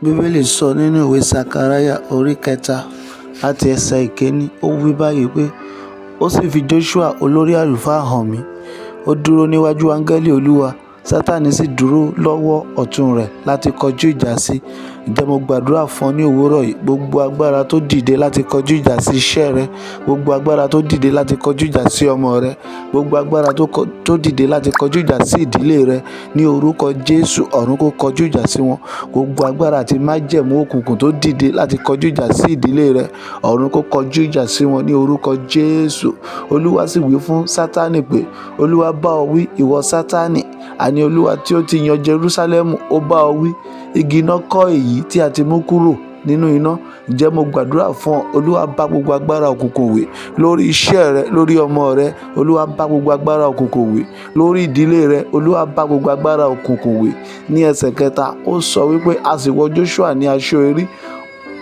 Bíbélì sọ nínú ìwé Sakaraya orí kẹta láti ẹsẹ̀ ìkíní, ó wí báyìí pé, ó sì fi Joṣua olórí àlùfáà hàn mí. Ó dúró níwájú áńgẹ́lì Olúwa, Sátánì sì dúró lọ́wọ́ ọ̀tún rẹ̀ láti kọjú ìjà sí. Ǹjẹ́ mo gbàdúrà fún ọ ní òwúrọ̀ yìí, gbogbo agbára tó dìde láti kọjú ìjà sí iṣẹ́ rẹ, gbogbo agbára tó dìde láti kọjú ìjà sí ọmọ rẹ, gbogbo agbára tó dìde láti kọjú ìjà sí ìdílé rẹ, ní orúkọ Jésù, ọ̀run kó kọjú ìjà sí wọn. Gbogbo agbára àti májẹ̀mú òkùnkùn tó dìde láti kọjú ìjà sí ìdílé rẹ, ọ̀run kó kọjú ìjà sí wọn ní orúkọ Jésù. Olúwa sì wí fún Sátánì pé, Olúwa bá ọ wí, ìwọ Sátánì, àní Olúwa tí ó ti yan Jerúsálẹ́mù, ó bá ọ wí. Igi iná kọ́ èyí tí a ti mú kúrò nínú iná. Ǹjẹ́ mo gbàdúrà fún ọ, Olúwa bá gbogbo agbára òkùnkùn wí lórí iṣẹ́ rẹ, lórí ọmọ rẹ, Olúwa bá gbogbo agbára òkùnkùn wí lórí ìdílé rẹ, Olúwa bá gbogbo agbára òkùnkùn wí. Ní ẹsẹ̀ kẹta, ó sọ wípé a sì wọ Joṣua ní aṣọ erí,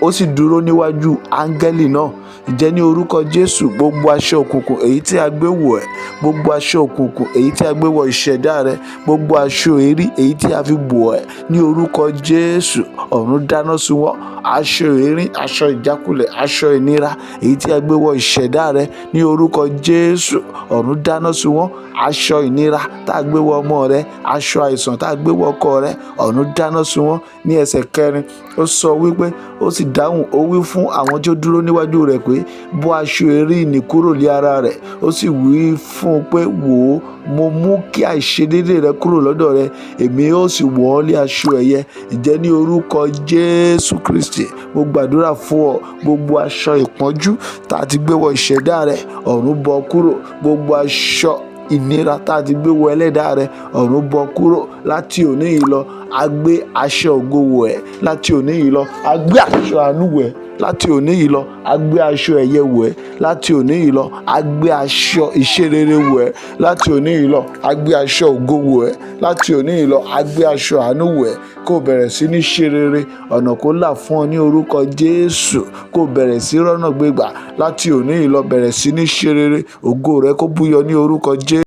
ó sì dúró níwájú áńgẹ́lì náà. Ǹjẹ́ ní orúkọ Jésù, gbogbo aṣọ òkùnkùn èyí tí a gbé wọ̀ ẹ́, gbogbo aṣọ òkùnkùn èyí tí a gbé wọ ìṣẹ̀dá rẹ, gbogbo aṣọ erí èyí tí a fi bọ̀ ẹ́, ní orúkọ Jésù, ọ̀run dáná sun wọ́n. Aṣọ erí, aṣọ ìjákulẹ̀, aṣọ ìnira èyí tí a gbé wọ ìṣẹ̀dá rẹ, ní orúkọ Jésù, ọ̀run dáná sun wọ́n. Aṣọ ìnira tá a gbé wọ ọmọ rẹ, aṣọ àìsàn tá a gbé wọ ọkọ rẹ, ọ̀run dáná sun wọ́n. Ní ẹsẹ̀ kẹrin, ó sọ wípé, ó sì dáhùn, ó wí fún àwọn tí ó dúró níwájú rẹ̀ pé, bọ́ aṣọ erí nì kúrò lé ara rẹ̀. Ó sì wí fún un pé, wò ó, mo mú kí àìṣedéédé rẹ kúrò lọ́dọ̀ rẹ, èmi ó sì wọ̀ ọ́ lé aṣọ ẹ̀yẹ. Ǹjẹ́ ní orúkọ Jésù Kristi, mo gbàdúrà fún ọ, gbogbo aṣọ ìpọ́njú tá a ti gbé wọ ìṣẹ̀dá rẹ, ọ̀run bọ́ kúrò. Gbogbo aṣọ ìnira tá a ti gbé wọ ẹlẹ́dàá rẹ, ọ̀run bọ́ kúrò. Láti òní yìí lọ, a gbé aṣọ ògo wọ̀ ẹ́. Láti òní yìí lọ, a gbé aṣọ àánú wọ̀ ẹ́. Láti òní yìí lọ, a gbé aṣọ ẹ̀yẹ wọ̀ ẹ́. Láti òní yìí lọ, a gbé aṣọ ìṣerere wọ̀ ẹ́. Láti òní yìí lọ, a gbé aṣọ ògo wọ̀ ẹ́. Láti òní yìí lọ, a gbé aṣọ àánú wọ̀ ẹ́. Kó bẹ̀rẹ̀ sí ní ṣe rere, ọ̀nà kó là fún ọ ní orúkọ Jésù. Kó bẹ̀rẹ̀ sí rọ́nà gbégbà. Láti òní yìí lọ, bẹ̀rẹ̀ sí ní ṣe rere, ògo rẹ kó búyọ ní orúkọ Jésù.